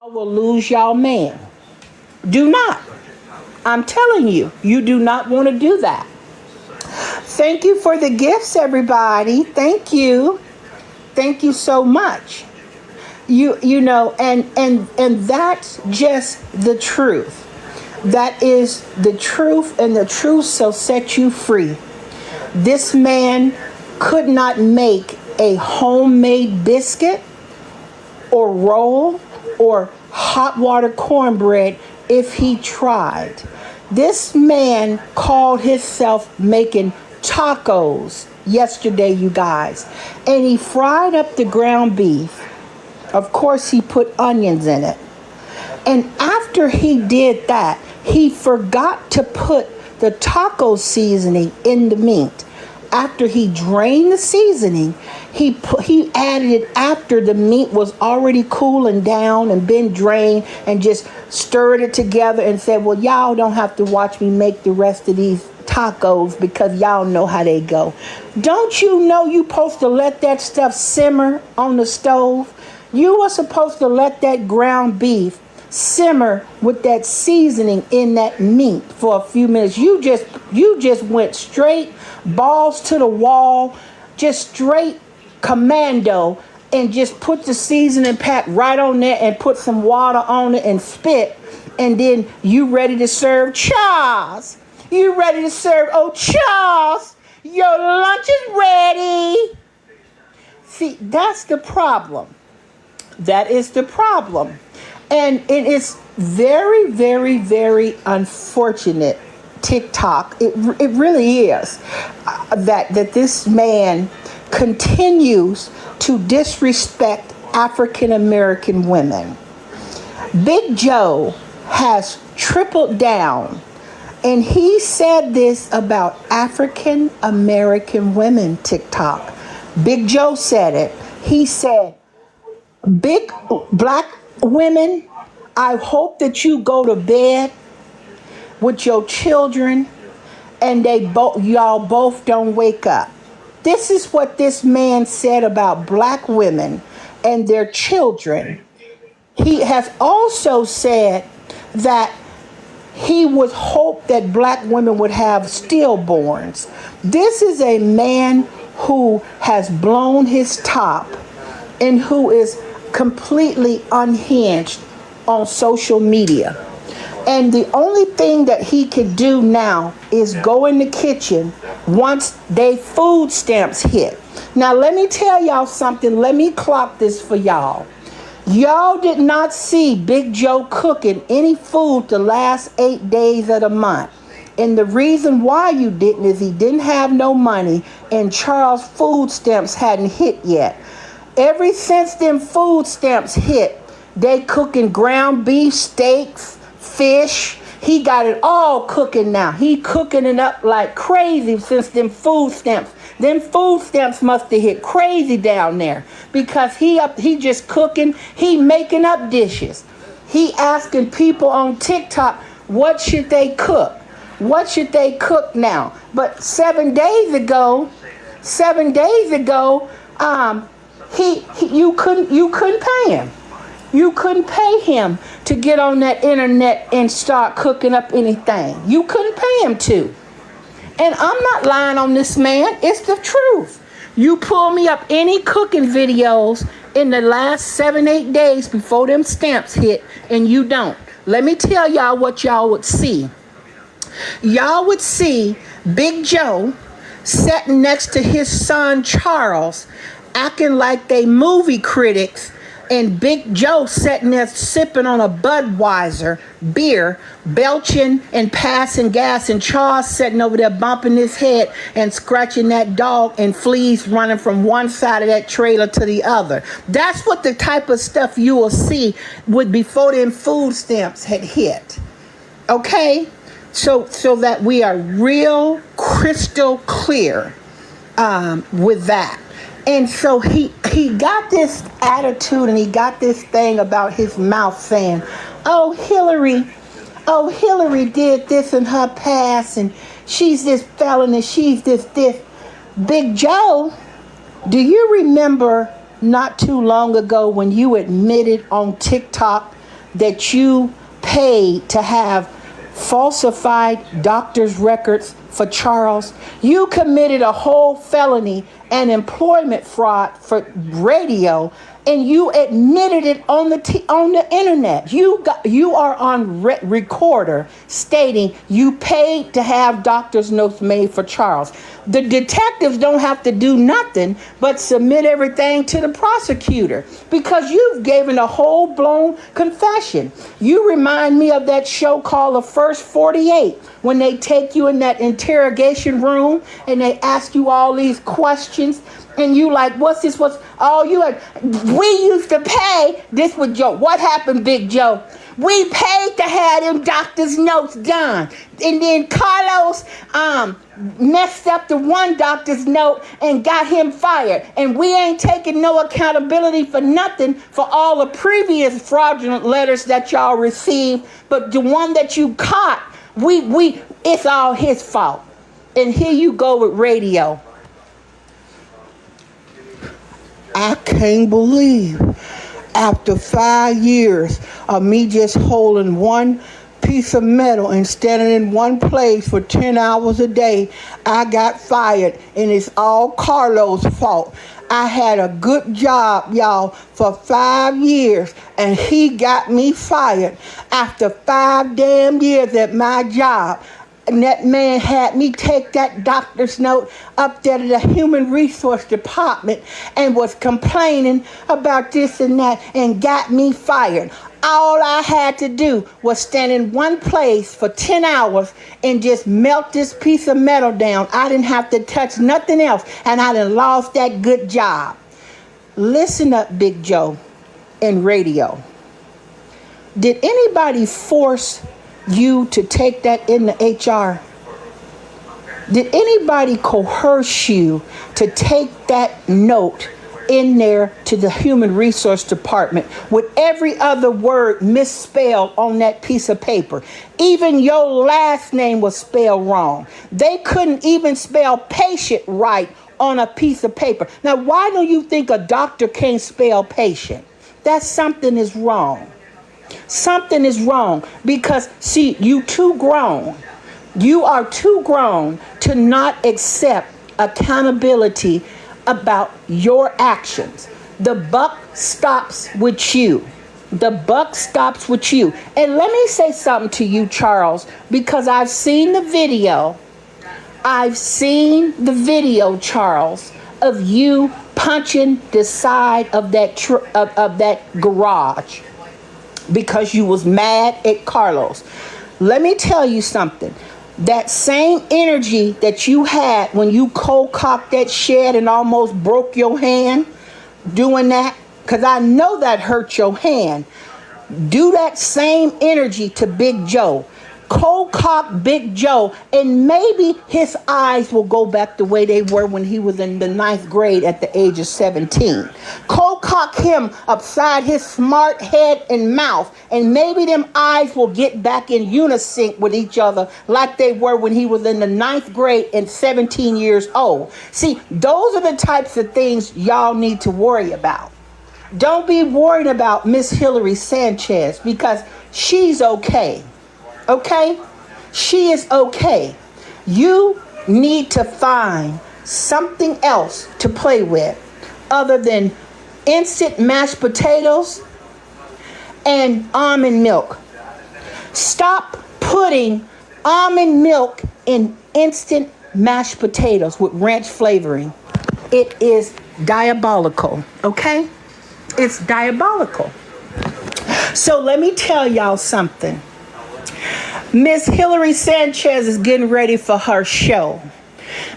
will lose y'all man. Do not. I'm telling you, you do not want to do that. Thank you for the gifts, everybody. Thank you. Thank you so much. You know, and that's just the truth. That is the truth, and the truth shall set you free. This man could not make a homemade biscuit or roll or hot water cornbread if he tried. This man called himself making tacos yesterday, you guys. And he fried up the ground beef. Of course, he put onions in it. And after he did that, he forgot to put the taco seasoning in the meat. After he drained the seasoning, he added it after the meat was already cooling down and been drained, and just stirred it together and said, well, y'all don't have to watch me make the rest of these tacos because y'all know how they go. Don't you know you supposed to let that stuff simmer on the stove? You were supposed to let that ground beef simmer with that seasoning in that meat for a few minutes. You just went straight balls to the wall, just straight commando, and just put the seasoning pack right on there and put some water on it and spit, and then you ready to serve. Charles, you ready to serve? Oh, Charles, your lunch is ready. See, that's the problem. That is the problem. And it is very, very, very unfortunate, TikTok. It really is that this man continues to disrespect African American women. Big Joe has tripled down, and he said this about African American women, TikTok. Big Joe said it. He said, big black women, I hope that you go to bed with your children and y'all both don't wake up. This is what this man said about black women and their children. He has also said that he would hope that black women would have stillborns. This is a man who has blown his top and who is completely unhinged on social media. And the only thing that he can do now is go in the kitchen once they food stamps hit. Now, let me tell y'all something. Let me clock this for y'all. Y'all did not see Big Joe cooking any food the last 8 days of the month. And the reason why you didn't is he didn't have no money, and Charles' food stamps hadn't hit yet. Ever since them food stamps hit, they cooking ground beef, steaks, fish. He got it all cooking now. He cooking it up like crazy since them food stamps. Them food stamps must have hit crazy down there, because he just cooking. He making up dishes. He asking people on TikTok, what should they cook? What should they cook now? But 7 days ago, you couldn't pay him. You couldn't pay him to get on that internet and start cooking up anything. You couldn't pay him to. And I'm not lying on this man. It's the truth. You pull me up any cooking videos in the last 7-8 days before them stamps hit, and you don't. Let me tell y'all what y'all would see. Y'all would see Big Joe sitting next to his son Charles, acting like they movie critics, and Big Joe sitting there sipping on a Budweiser beer, belching and passing gas, and Charles sitting over there bumping his head and scratching that dog, and fleas running from one side of that trailer to the other. That's what the type of stuff you will see before them food stamps had hit. Okay? So that we are real crystal clear with that. And so he got this attitude, and he got this thing about his mouth saying, oh, Hillary did this in her past, and she's this felon, and she's this. Big Joe, do you remember not too long ago when you admitted on TikTok that you paid to have falsified doctor's records for Charles. You committed a whole felony and employment fraud for radio, and you admitted it on the internet. You are on recorder stating you paid to have doctor's notes made for Charles. The detectives don't have to do nothing but submit everything to the prosecutor because you've given a whole-blown confession. You remind me of that show called The First 48 when they take you in that interrogation room and they ask you all these questions and you like, what's this? We used to pay. This was Joe. What happened, Big Joe? We paid to have them doctor's notes done. And then Carlos messed up the one doctor's note and got him fired. And we ain't taking no accountability for nothing for all the previous fraudulent letters that y'all received. But the one that you caught, it's all his fault. And here you go with radio. I can't believe after 5 years of me just holding one piece of metal and standing in one place for 10 hours a day, I got fired, and it's all Carlos' fault. I had a good job, y'all, for 5 years, and he got me fired after 5 damn years at my job. And that man had me take that doctor's note up there to the human resource department and was complaining about this and that and got me fired. All I had to do was stand in one place for 10 hours and just melt this piece of metal down. I didn't have to touch nothing else, and I done lost that good job. Listen up, Big Joe, in radio. Did anybody force you to take that in the HR? Did anybody coerce you to take that note in there to the human resource department with every other word misspelled on that piece of paper? Even your last name was spelled wrong. They couldn't even spell patient right on a piece of paper. Now, why do you think a doctor can't spell patient? That something is wrong. Something is wrong because, see, you too grown. You are too grown to not accept accountability about your actions. The buck stops with you. The buck stops with you. And let me say something to you, Charles, because I've seen the video. I've seen the video, Charles, of you punching the side of that of that garage because you was mad at Carlos. Let me tell you something. That same energy that you had when you cold-cocked that shed and almost broke your hand doing that, because I know that hurt your hand. Do that same energy to Big Joe. Cold-cock Big Joe, and maybe his eyes will go back the way they were when he was in the 9th grade at the age of 17. Cold-cock him upside his smart head and mouth, and maybe them eyes will get back in unison with each other like they were when he was in the 9th grade and 17 years old. See, those are the types of things y'all need to worry about. Don't be worried about Miss Hillary Sanchez because she's okay. Okay? She is okay. You need to find something else to play with other than instant mashed potatoes and almond milk. Stop putting almond milk in instant mashed potatoes with ranch flavoring. It is diabolical, okay? It's diabolical. So let me tell y'all something. Miss Hillary Sanchez is getting ready for her show.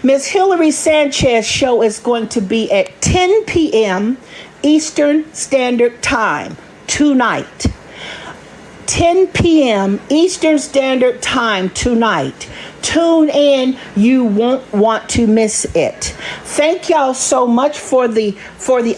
Miss Hillary Sanchez's show is going to be at 10 p.m. Eastern Standard Time tonight. 10 p.m. Eastern Standard Time tonight. Tune in. You won't want to miss it. Thank y'all so much for the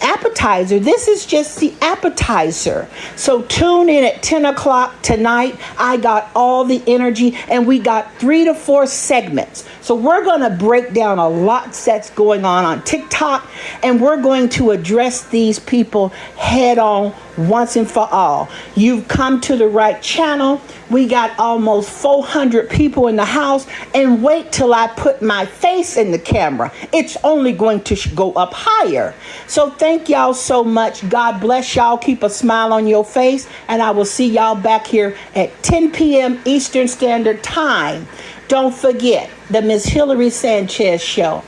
appetizer. This is just the appetizer. So tune in at 10 o'clock tonight. I got all the energy, and we got 3 to 4 segments. So we're going to break down a lot that's going on TikTok, and we're going to address these people head on once and for all. You've come to the right channel. We got almost 400 people in the house, and wait till I put my face in the camera. It's only going to go up higher. So thank y'all so much. God bless y'all. Keep a smile on your face, and I will see y'all back here at 10 p.m. Eastern Standard Time. Don't forget the Miss Hillary Sanchez Show.